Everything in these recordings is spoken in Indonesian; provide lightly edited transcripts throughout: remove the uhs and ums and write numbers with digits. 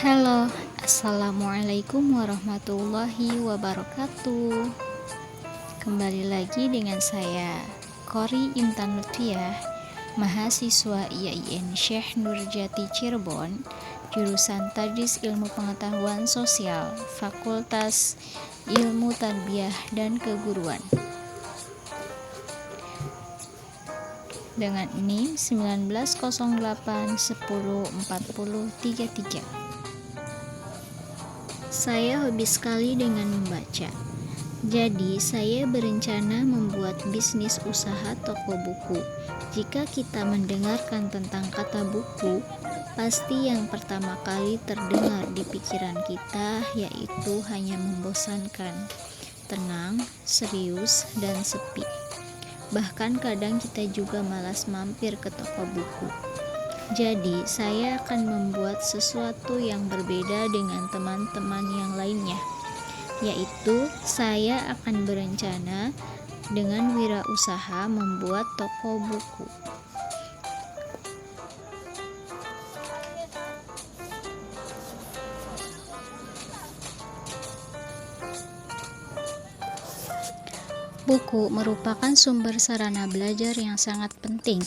Halo, assalamualaikum warahmatullahi wabarakatuh. Kembali lagi dengan saya, Kori Intan Lutfiah, mahasiswa IAIN Syekh Nurjati Cirebon, jurusan Tadris Ilmu Pengetahuan Sosial, Fakultas Ilmu Tarbiyah dan Keguruan. Dengan NIM 1908104033. Saya hobi sekali dengan membaca. Jadi, saya berencana membuat bisnis usaha toko buku. Jika kita mendengarkan tentang kata buku, pasti yang pertama kali terdengar di pikiran kita yaitu hanya membosankan, tenang, serius, dan sepi. Bahkan kadang kita juga malas mampir ke toko buku. Jadi, saya akan membuat sesuatu yang berbeda dengan teman-teman yang lainnya, yaitu saya akan berencana dengan wirausaha membuat toko buku. Buku merupakan sumber sarana belajar yang sangat penting.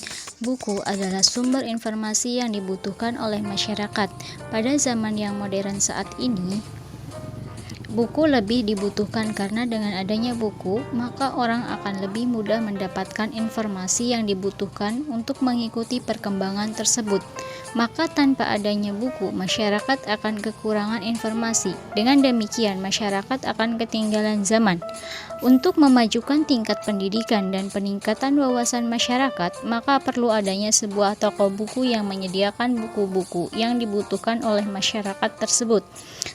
Buku adalah sumber informasi yang dibutuhkan oleh masyarakat. Pada zaman yang modern saat ini, buku lebih dibutuhkan karena dengan adanya buku, maka orang akan lebih mudah mendapatkan informasi yang dibutuhkan untuk mengikuti perkembangan tersebut. Maka tanpa adanya buku, masyarakat akan kekurangan informasi. Dengan demikian, masyarakat akan ketinggalan zaman. Untuk memajukan tingkat pendidikan dan peningkatan wawasan masyarakat, maka perlu adanya sebuah toko buku yang menyediakan buku-buku yang dibutuhkan oleh masyarakat tersebut.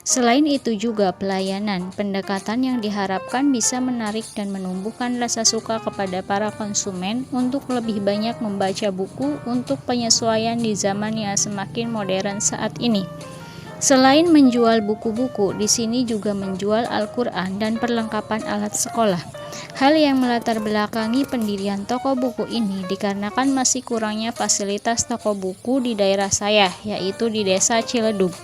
Selain itu juga pelayanan, pendekatan yang diharapkan bisa menarik dan menumbuhkan rasa suka kepada para konsumen untuk lebih banyak membaca buku untuk penyesuaian di zaman yang semakin modern saat ini. Selain menjual buku-buku, di sini juga menjual Al-Quran dan perlengkapan alat sekolah. Hal yang melatar belakangi pendirian toko buku ini dikarenakan masih kurangnya fasilitas toko buku di daerah saya, yaitu di Desa Ciledug.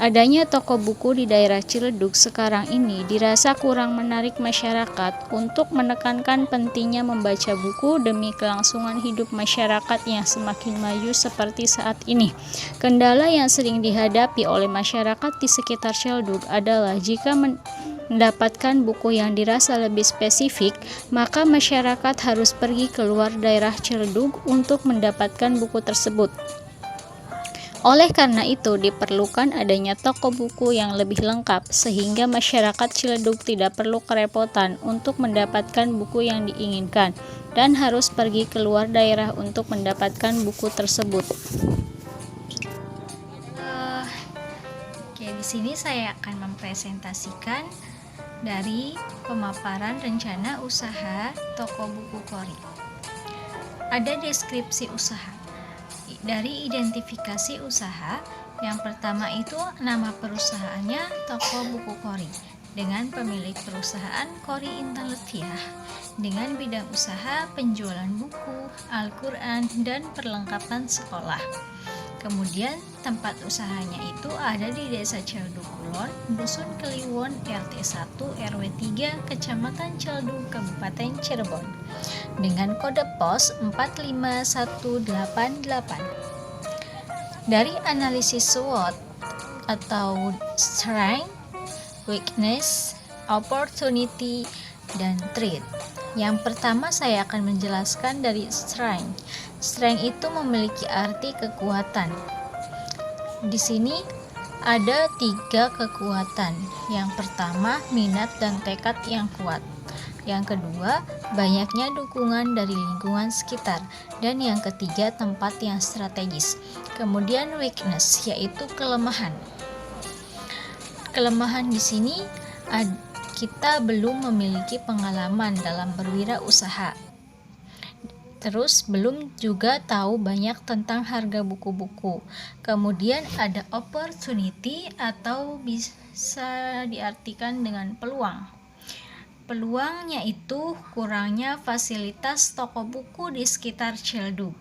Adanya toko buku di daerah Ciledug sekarang ini dirasa kurang menarik masyarakat untuk menekankan pentingnya membaca buku demi kelangsungan hidup masyarakat yang semakin maju seperti saat ini. Kendala yang sering dihadapi oleh masyarakat di sekitar Ciledug adalah jika mendapatkan buku yang dirasa lebih spesifik, maka masyarakat harus pergi keluar daerah Ciledug untuk mendapatkan buku tersebut. Oleh karena itu, diperlukan adanya toko buku yang lebih lengkap, sehingga masyarakat Ciledug tidak perlu kerepotan untuk mendapatkan buku yang diinginkan, dan harus pergi keluar daerah untuk mendapatkan buku tersebut. Di sini saya akan mempresentasikan dari pemaparan rencana usaha toko buku Kori. Ada deskripsi usaha. Dari identifikasi usaha, yang pertama itu nama perusahaannya Toko Buku Kori, dengan pemilik perusahaan Kori Intan Lutfiah, dengan bidang usaha penjualan buku, Al-Quran, dan perlengkapan sekolah. Kemudian tempat usahanya itu ada di Desa Ciledug Kulon, Dusun Kliwon, RT 1 RW 3, Kecamatan Ciledug, Kabupaten Cirebon, dengan kode pos 45188. Dari analisis SWOT atau strength, weakness, opportunity, dan threat. Yang pertama saya akan menjelaskan dari strength. Strength itu memiliki arti kekuatan. Di sini ada 3 kekuatan. Yang pertama, minat dan tekad yang kuat. Yang kedua, banyaknya dukungan dari lingkungan sekitar. Dan yang ketiga, tempat yang strategis. Kemudian weakness, yaitu kelemahan. Kelemahan di sini kita belum memiliki pengalaman dalam berwirausaha. Terus belum juga tahu banyak tentang harga buku-buku. Kemudian ada opportunity atau bisa diartikan dengan peluang. Peluangnya itu kurangnya fasilitas toko buku di sekitar Ciledug.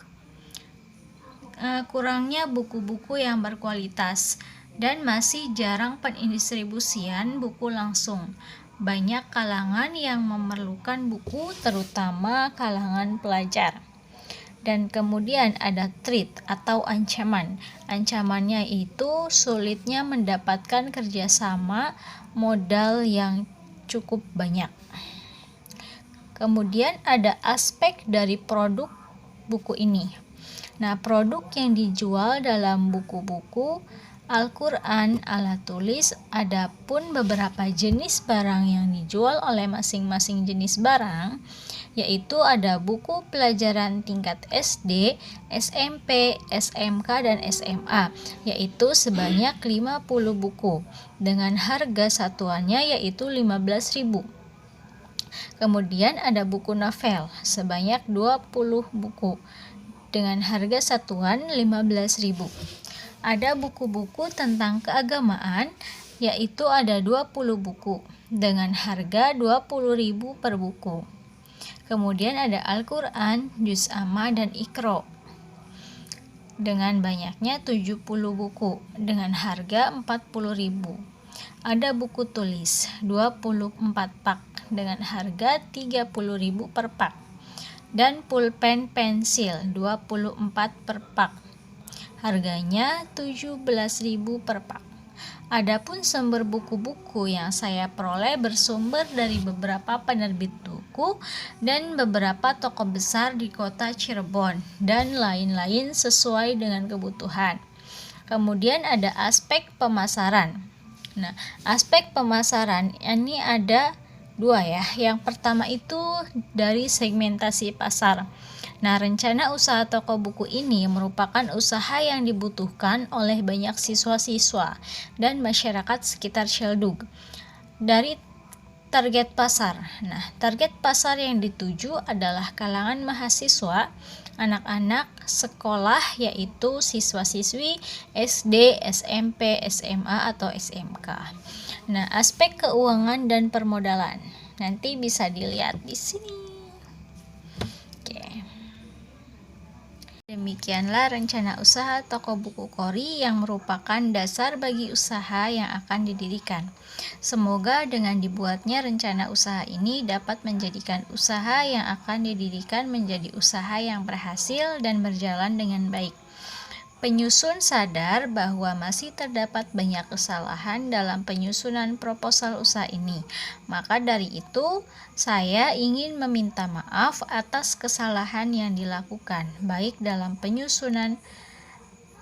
Kurangnya buku-buku yang berkualitas. dan masih jarang pendistribusian buku langsung. Banyak kalangan yang memerlukan buku, terutama kalangan pelajar. Dan kemudian ada threat atau ancaman. Ancamannya itu sulitnya mendapatkan kerjasama modal yang cukup banyak. Kemudian ada aspek dari produk buku ini. Nah, produk yang dijual dalam buku-buku Al-Quran, alat tulis, adapun beberapa jenis barang yang dijual oleh masing-masing jenis barang, yaitu ada buku pelajaran tingkat SD, SMP, SMK, dan SMA, yaitu sebanyak 50 buku, dengan harga satuannya yaitu 15.000. Kemudian ada buku novel, sebanyak 20 buku, dengan harga satuan 15.000. Ada buku-buku tentang keagamaan, yaitu ada 20 buku, dengan harga 20.000 per buku. Kemudian ada Al-Quran, Juz Amma, dan Iqra, dengan banyaknya 70 buku, dengan harga 40.000. Ada buku tulis, 24 pak, dengan harga 30.000 per pak. Dan pulpen pensil, 24 per pak. Harganya 17.000 per pak. Adapun sumber buku-buku yang saya peroleh bersumber dari beberapa penerbit buku dan beberapa toko besar di kota Cirebon dan lain-lain sesuai dengan kebutuhan. Kemudian ada aspek pemasaran. Nah, aspek pemasaran ini ada dua ya. Yang pertama itu dari segmentasi pasar. Nah, rencana usaha toko buku ini merupakan usaha yang dibutuhkan oleh banyak siswa-siswa dan masyarakat sekitar Ciledug. Dari target pasar. Nah, target pasar yang dituju adalah kalangan mahasiswa, anak-anak sekolah yaitu siswa-siswi SD, SMP, SMA, atau SMK. Nah, aspek keuangan dan permodalan. Nanti bisa dilihat di sini. Demikianlah rencana usaha toko buku Kori yang merupakan dasar bagi usaha yang akan didirikan. Semoga dengan dibuatnya rencana usaha ini dapat menjadikan usaha yang akan didirikan menjadi usaha yang berhasil dan berjalan dengan baik. Penyusun sadar bahwa masih terdapat banyak kesalahan dalam penyusunan proposal usaha ini. Maka dari itu, saya ingin meminta maaf atas kesalahan yang dilakukan, baik dalam penyusunan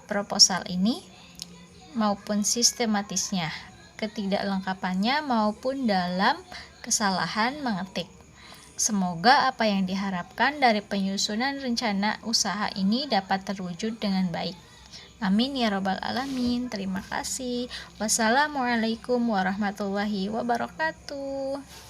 proposal ini maupun sistematisnya, ketidaklengkapannya maupun dalam kesalahan mengetik. Semoga apa yang diharapkan dari penyusunan rencana usaha ini dapat terwujud dengan baik. Amin ya robbal alamin. Terima kasih. Wassalamualaikum warahmatullahi wabarakatuh.